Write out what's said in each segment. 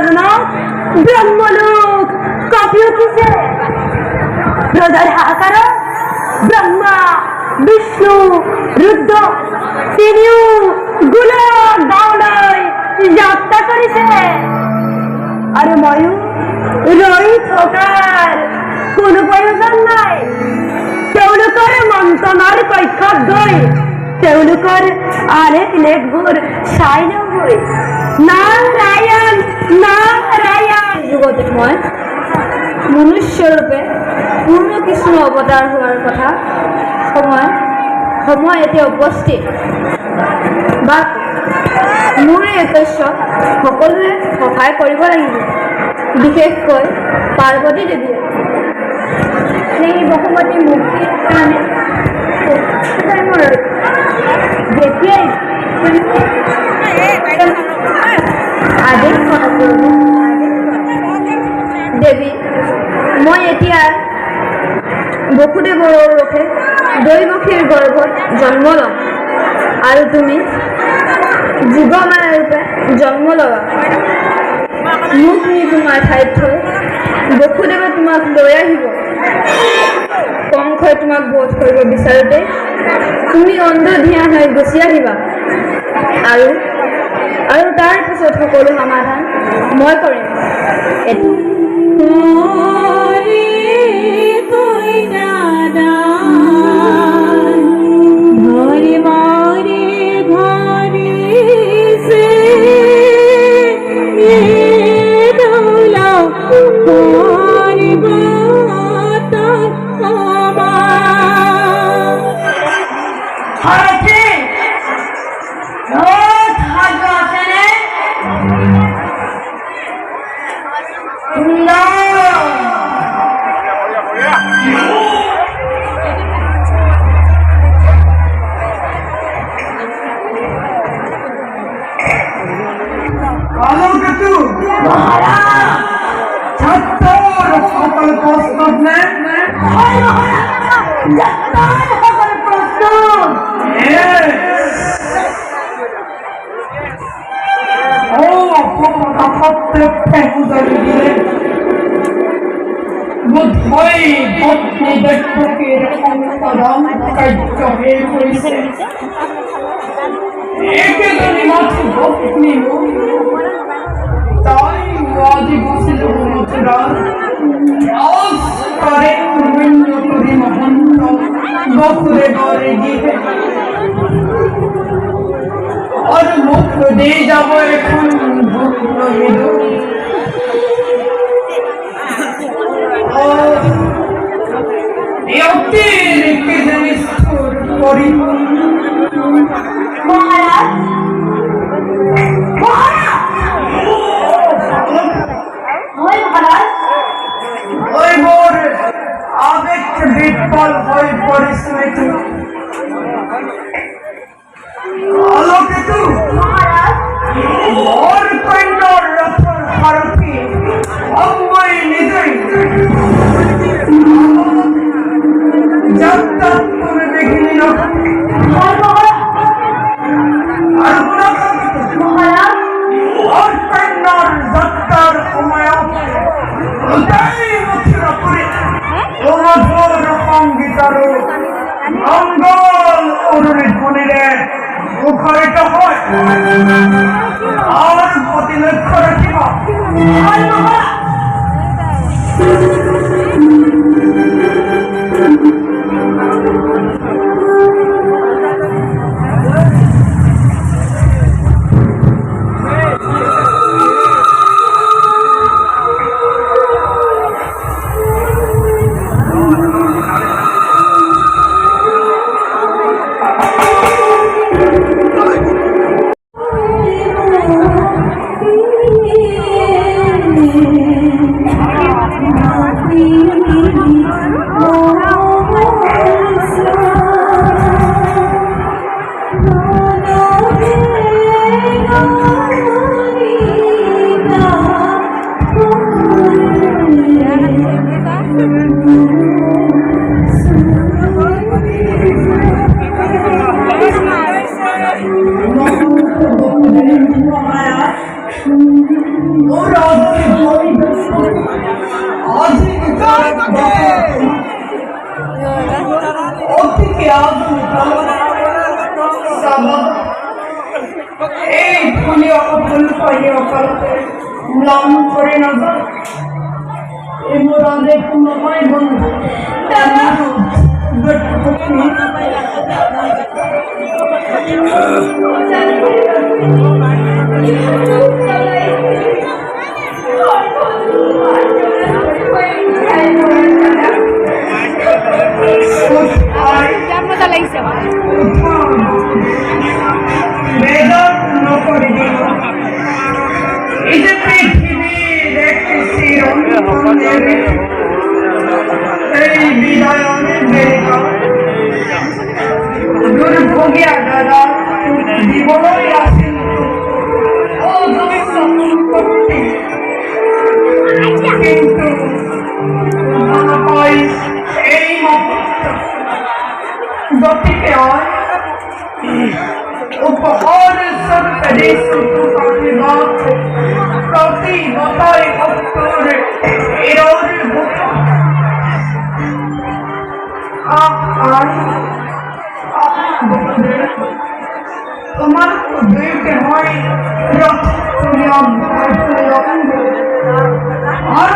জগন্নাথ ব্রহ্মলোক কাঁপিয়ে উঠেছে। প্রজার হাহাকার ব্রহ্মা বিষ্ণু রুদ্র তিনিও গোলক দাওলাই যাত্রা করেছে। আর ময়ূর রই থকাৰ কোনো প্ৰয়োজন নাই। তেওঁলোকৰ মন্ত্ৰণৰ কক্ষত গৈ তেওঁলোকৰ আরেক লেখবোৰ চাই লওঁগৈ। নাৰায়ণ নাৰায়ণ। যুগত মই মনুষ্যৰূপে পূৰ্ণ কৃষ্ণ অৱতাৰ হোৱাৰ কথা সময় এতিয়া উপস্থিত। বা মোৰ এই উদ্দেশ্য সকলোৱে সহায় কৰিব লাগিব, বিশেষকৈ পাৰ্বতী দেৱীয়ে সেই বসুমতী মুক্তিৰ কাৰণে যেতিয়াই আদেশ দেৱী, মই এতিয়া বসুদেৱৰ ৰূপে দৈবকীৰ গৰ্ভত জন্ম ল'ম আৰু তুমি যুগমায়া ৰূপে জন্ম ল'বা। মোক নি তোমাৰ ঠাইত থৈ বসুদেৱে তোমাক লৈ আহিব। কংসই তোমাক বধ কৰিব বিচাৰোতে তুমি অন্ধধিয়া হৈ গুচি আহিবা আৰু তাৰ পিছত সকলো সমাধান মই কৰিম। এই ফলে অকল পাইলে অকালতে ম্লান করে না যায় এই মোরাদে পুনময় বন্ধু দুর্ভোগিয়া দাদা জীবনই আসেন ও করতে কিন্তু এই গতিকে উপহার সরকারি প্রতি বতায় অক্ষর এর তোমার দুইকে হয় আর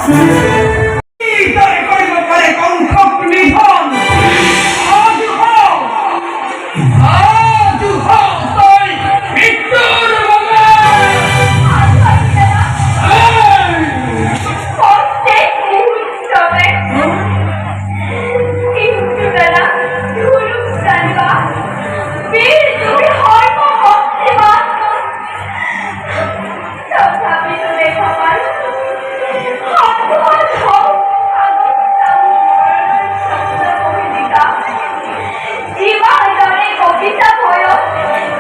তই কৰিব পাৰে কংসক নিধন আজু হ তই মৃত্যুৰ বাবে প্রত্যেক মুহূর্তে কিন্তু বেলা ধুলুক জানিবা বীর তুমি হর্ম হস্তে মাত্র তথাপি তুমি ভগবান জীবনে কবিতা ভয়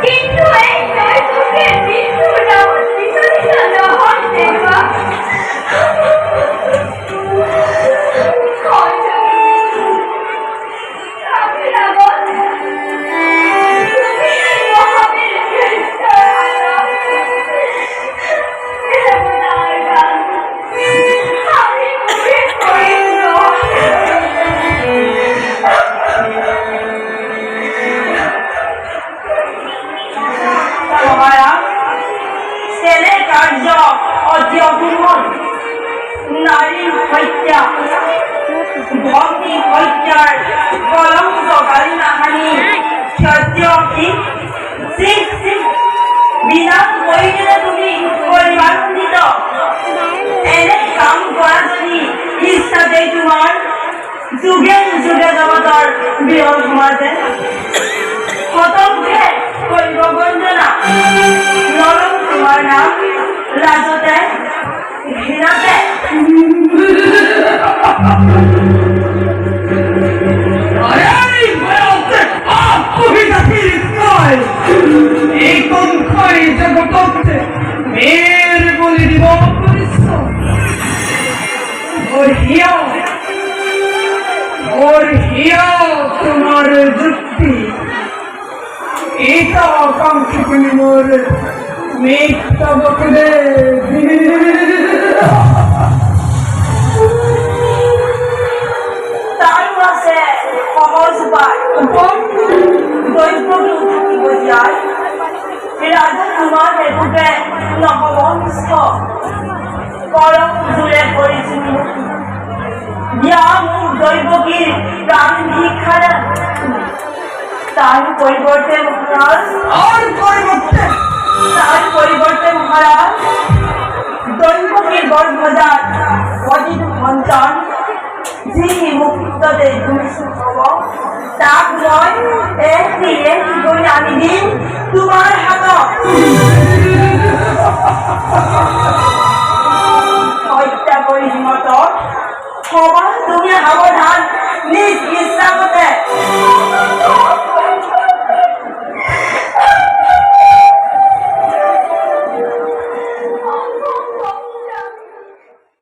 কিন্তু এই নয় তোকে মৃত্যুর নাম বিচলিত নহর দেবা ছেলে কার্য অতি অপূর্ণ নারী হত্যা ভক্তি হত্যার কলঙ্ক গালিমাহানি সত্য কি বিনা প্রয়োজনে তুমি পরিমাণিত এনে কাম কৰা যদি ইচ্ছাতে তোমাৰ যুগে যুগে জগতৰ বিৰল সমাজে শতকে কৰিব বন্দনা নৰম তোমাৰ নাম লাজতে ঘৃণাতে এই কংসই জগতত মেৰ বলি দিব হিয়া তোমাৰ যুক্তি এইটা কংস তুমি মোর মিথ্যা বকলে তার আছে সহজ উপায় দৈত্যকে উঠিব যায় রাজা তোমার হেতুকে নহব নিষ্ঠ কৰক জোৰে কৰিছিল দিয়া মোৰ দৈৱকীৰ প্ৰাণ ভিক্ষাৰে তার পরিবর্তে মহারাজ মহারাজ দৈবকীর গর্ভজাত অজিত সন্তান যি মুক্ততে দুষ্ট হব তাক মই একটি করে আনি দিম তোমার হাতত হত্যা কৰি সিহঁতক সবাই তুমি সাৱধান নিজ ইচ্ছামতে